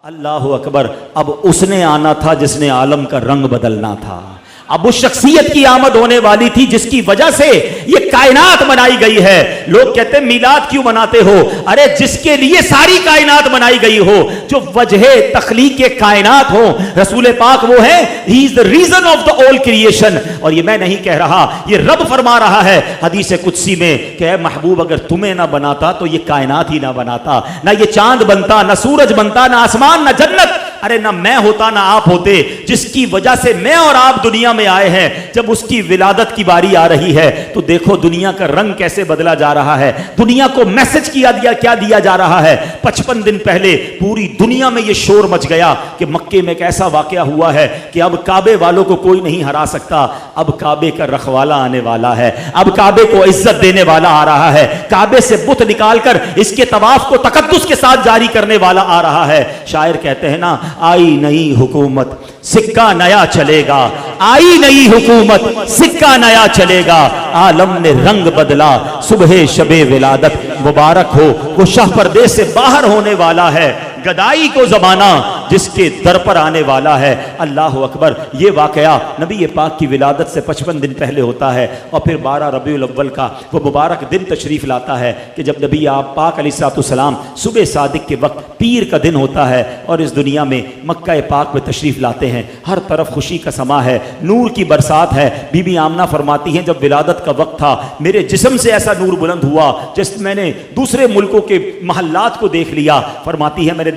اللہ اکبر. اب اس نے آنا تھا جس نے عالم کا رنگ بدلنا تھا. اب اس شخصیت کی آمد ہونے والی تھی جس کی وجہ سے یہ کائنات بنائی گئی ہے. لوگ کہتے ہیں میلاد کیوں مناتے ہو؟ ارے جس کے لیے ساری کائنات بنائی گئی ہو, جو وجہ تخلیق کائنات ہو, رسول پاک وہ ہے. He is the reason of the all creation. اور یہ میں نہیں کہہ رہا, یہ رب فرما رہا ہے حدیث قدسی میں کہ اے محبوب اگر تمہیں نہ بناتا تو یہ کائنات ہی نہ بناتا, نہ یہ چاند بنتا, نہ سورج بنتا, نہ آسمان, نہ جنت. ارے نہ میں ہوتا نہ آپ ہوتے. جس کی وجہ سے میں اور آپ دنیا میں آئے ہیں, جب اس کی ولادت کی باری آ رہی ہے تو دیکھو دنیا کا رنگ کیسے بدلا جا رہا ہے. دنیا کو میسج کیا جا رہا ہے. 55 دن پہلے پوری دنیا میں یہ شور مچ گیا کہ مکے میں ایک ایسا واقعہ ہوا ہے کہ اب کعبے والوں کو کوئی نہیں ہرا سکتا. اب کعبے کا رکھوالا آنے والا ہے, اب کعبے کو عزت دینے والا آ رہا ہے, کعبے سے بت نکال کر اس کے طواف کو تقدس کے ساتھ جاری کرنے والا آ رہا ہے. شاعر کہتے ہیں نا, آئی نئی حکومت سکہ نیا چلے گا, آئی نئی حکومت سکہ نیا چلے گا, عالم نے رنگ بدلا صبح شب ولادت مبارک ہو. وہ شاہ پردے سے باہر ہونے والا ہے, گدائی کو زمانہ جس کے در پر آنے والا ہے. اللہ اکبر. یہ واقعہ نبی پاک کی ولادت سے 55 دن پہلے ہوتا ہے, اور پھر 12 ربیع الاول کا وہ مبارک دن تشریف لاتا ہے کہ جب نبی آپ پاک علیہ الصلوۃ والسلام صبح صادق کے وقت پیر کا دن ہوتا ہے اور اس دنیا میں مکہ پاک میں تشریف لاتے ہیں. ہر طرف خوشی کا سما ہے, نور کی برسات ہے. بی بی آمنہ فرماتی ہیں جب ولادت کا وقت تھا میرے جسم سے ایسا نور بلند ہوا جس میں نے دوسرے ملکوں کے محلات کو دیکھ لیا. فرماتی ہے میں نے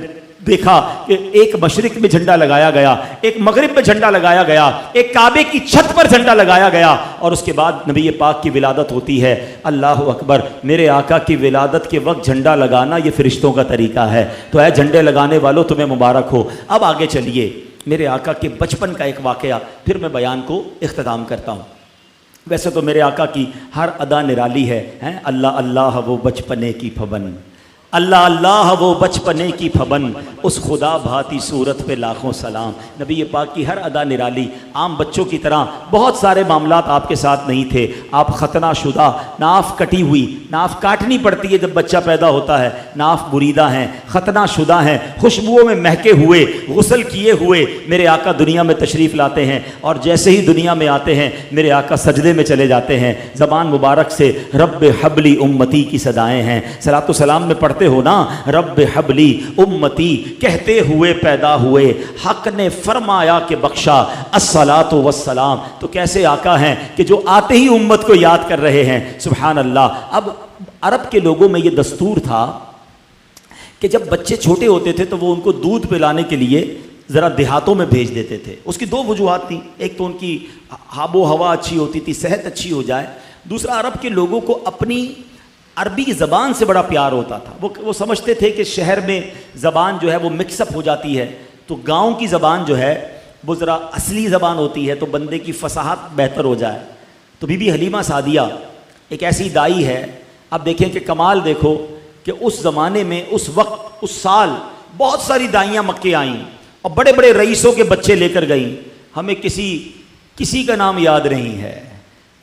دیکھا کہ ایک مشرق میں جھنڈا لگایا گیا, ایک مغرب میں جھنڈا لگایا گیا, ایک کعبے کی چھت پر جھنڈا لگایا گیا, اور اس کے بعد نبی پاک کی ولادت ہوتی ہے. اللہ اکبر. میرے آقا کی ولادت کے وقت جھنڈا لگانا یہ فرشتوں کا طریقہ ہے. تو اے جھنڈے لگانے والوں تمہیں مبارک ہو. اب آگے چلیے, میرے آقا کے بچپن کا ایک واقعہ پھر میں بیان کو اختتام کرتا ہوں. ویسے تو میرے آقا کی ہر ادا نرالی ہے, اللہ اللہ وہ بچپنے کی پھبن, اللہ اللہ وہ بچپنے کی پھبن, اس خدا بھاتی صورت پہ لاکھوں سلام. نبی پاک کی ہر ادا نرالی. عام بچوں کی طرح بہت سارے معاملات آپ کے ساتھ نہیں تھے. آپ ختنہ شدہ, ناف کٹی ہوئی, ناف کاٹنی پڑتی ہے جب بچہ پیدا ہوتا ہے, ناف بریدہ ہیں, ختنہ شدہ ہیں, خوشبوؤں میں مہکے ہوئے, غسل کیے ہوئے میرے آقا دنیا میں تشریف لاتے ہیں. اور جیسے ہی دنیا میں آتے ہیں میرے آقا سجدے میں چلے جاتے ہیں. زبان مبارک سے رب حبلی امتی کی صدائیں ہیں. صلاۃ و سلام میں پڑھتے ہو نا, رب حبلی امتی کہتے ہوئے پیدا ہوئے, حق نے فرمایا کہ بخشا الصلاۃ والسلام. تو کیسے آقا ہیں کہ جو آتے ہی امت کو یاد کر رہے ہیں. سبحان اللہ. اب عرب کے لوگوں میں یہ دستور تھا کہ جب بچے چھوٹے ہوتے تھے تو وہ ان کو دودھ پلانے کے لیے ذرا دیہاتوں میں بھیج دیتے تھے. اس کی 2 وجوہات تھیں. ایک تو ان کی آب و ہوا اچھی ہوتی تھی, صحت اچھی ہو جائے. دوسرا عرب کے لوگوں کو اپنی عربی زبان سے بڑا پیار ہوتا تھا. وہ سمجھتے تھے کہ شہر میں زبان جو ہے وہ مکس اپ ہو جاتی ہے, تو گاؤں کی زبان جو ہے وہ ذرا اصلی زبان ہوتی ہے تو بندے کی فصاحت بہتر ہو جائے. تو بی بی حلیمہ سعدیہ ایک ایسی دائی ہے. اب دیکھیں کہ کمال دیکھو کہ اس زمانے میں اس وقت اس سال بہت ساری دائیاں مکے آئیں اور بڑے بڑے رئیسوں کے بچے لے کر گئیں. ہمیں کسی کا نام یاد نہیں ہے,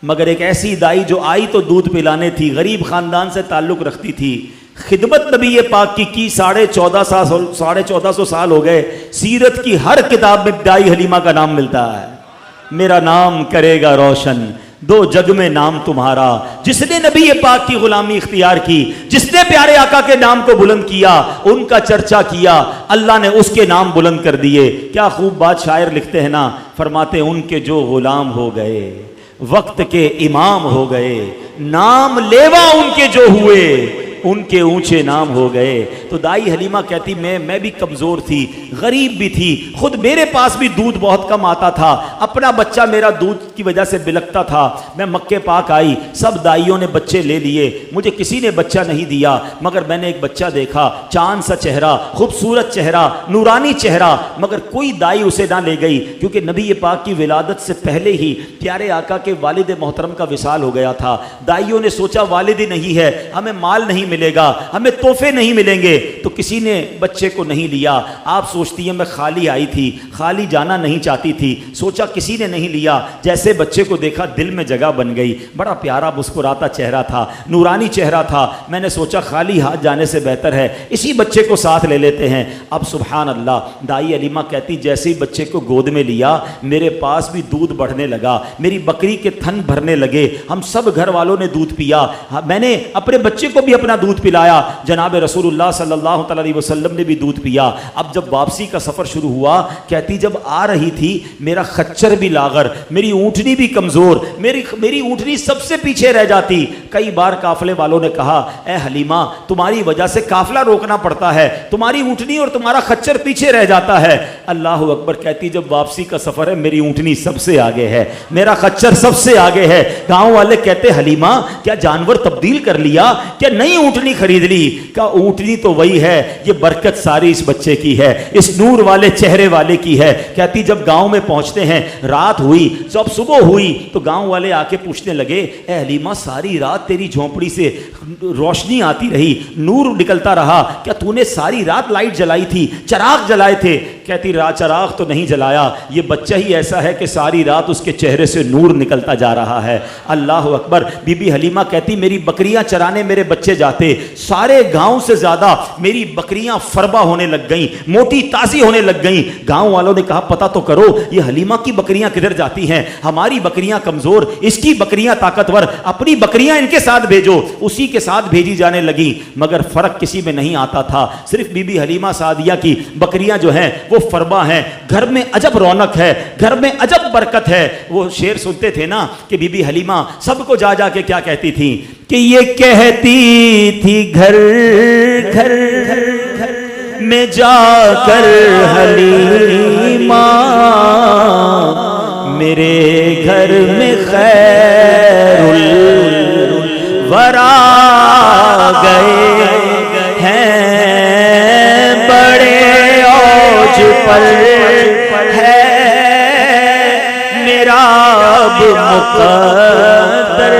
مگر ایک ایسی دائی جو آئی تو دودھ پلانے تھی, غریب خاندان سے تعلق رکھتی تھی, خدمت نبی پاک کی 1450 سال ہو گئے. سیرت کی ہر کتاب میں دائی حلیمہ کا نام ملتا ہے. میرا نام کرے گا روشن 2 جگ میں نام تمہارا, جس نے نبی پاک کی غلامی اختیار کی, جس نے پیارے آقا کے نام کو بلند کیا, ان کا چرچا کیا, اللہ نے اس کے نام بلند کر دیے. کیا خوب بات شاعر لکھتے ہیں نا, فرماتے ان کے جو غلام ہو گئے وقت کے امام ہو گئے, نام لیوا ان کے جو ہوئے ان کے اونچے نام ہو گئے. تو دائی حلیمہ کہتی میں بھی کمزور تھی, غریب بھی تھی, خود میرے پاس بھی دودھ بہت کم آتا تھا, اپنا بچہ میرا دودھ کی وجہ سے بلکتا تھا. میں مکے پاک آئی, سب دائیوں نے بچے لے لیے, مجھے کسی نے بچہ نہیں دیا, مگر میں نے ایک بچہ دیکھا, چاند سا چہرہ, خوبصورت چہرہ, نورانی چہرہ, مگر کوئی دائی اسے نہ لے گئی کیونکہ نبی پاک کی ولادت سے پہلے ہی پیارے آقا کے والد محترم کا وصال ہو گیا تھا. دائیوں نے سوچا والد ہی نہیں ہے, ہمیں مال نہیں ملے گا, ہمیں تحفے نہیں ملیں گے. تو کسی نے بچے کو نہیں لیا. آپ سوچتی ہیں میں خالی آئی تھی, خالی جانا نہیں چاہتی تھی, سوچا کسی نے نہیں لیا. جیسے بچے کو دیکھا دل میں جگہ بن گئی. بڑا پیارا مسکراتا چہرہ تھا, نورانی چہرہ تھا. میں نے سوچا خالی ہاتھ جانے سے بہتر ہے اسی بچے کو ساتھ لے لیتے ہیں. اب سبحان اللہ, دائی علیمہ کہتی جیسے ہی بچے کو گود میں لیا میرے پاس بھی دودھ بڑھنے لگا, میری بکری کے تھن بھرنے لگے. ہم سب گھر والوں نے دودھ پیا. میں نے اپنے بچے کو بھی اپنا دودھ پلایا. جناب رسول اللہ صلی اللہ تعالی علیہ وسلم نے بھی دودھ پیا. اب جب واپسی کا سفر شروع ہوا, کہتی جب آ رہی تھی میرا خچر بھی لاغر, میری اونٹنی بھی کمزور, میری اونٹنی سب سے پیچھے رہ جاتی. کئی بار قافلے والوں نے کہا اے حلیمہ تمہاری وجہ سے قافلہ روکنا پڑتا ہے, تمہاری اونٹنی اور تمہارا خچر پیچھے رہ جاتا ہے. اللہ اکبر. کہتی جب واپسی کا سفر ہے میری اونٹنی سب سے آگے ہے, میرا خچر سب سے آگے ہے. گاؤں والے کہتے حلیمہ کیا جانور تبدیل کر لیا, کیا نئی اونٹنی خرید لی؟ کہا اونٹنی تو وہی ہے, یہ برکت ساری اس بچے کی ہے, اس نور والے چہرے والے کی ہے. کہتی جب گاؤں میں پہنچتے ہیں رات ہوئی, جب صبح ہوئی تو گاؤں والے آ کے پوچھنے لگے اے حلیمہ ساری رات تیری جھونپڑی سے روشنی آتی رہی, نور نکلتا رہا, کیا تو نے ساری رات لائٹ جلائی تھی, چراغ جلائے تھے؟ کہتی چراغ تو نہیں جلایا, یہ بچہ ہی ایسا ہے کہ ساری رات اس کے چہرے سے نور نکلتا جا رہا ہے. اللہ اکبر. بی بی حلیمہ کہتی میری بکریاں چرانے میرے بچے جاتے, سارے گاؤں سے زیادہ میری بکریاں فربا ہونے لگ گئیں, موٹی تازی ہونے لگ گئیں. گاؤں والوں نے کہا پتہ تو کرو یہ حلیمہ کی بکریاں کدھر جاتی ہیں, ہماری بکریاں کمزور, اس کی بکریاں طاقتور, اپنی بکریاں ان کے ساتھ بھیجو. اسی کے ساتھ بھیجی جانے لگی. مگر فرق کسی میں نہیں آتا تھا, صرف بی بی حلیمہ سعدیہ کی بکریاں جو ہیں وہ فربا ہیں. گھر میں عجب رونق ہے, گھر میں عجب برکت ہے. وہ شعر سنتے تھے نا کہ بی بی حلیمہ سب کو جا جا کے کیا کہتی تھی کہ یہ کہتی تھی گھر گھر میں جا کر حلیمہ میرے گھر میں خیر الورا گئے ہیں, بڑے اوج پر ہے میرا اب مقدر,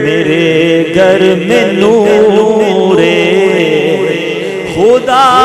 میرے گھر میں نور خدا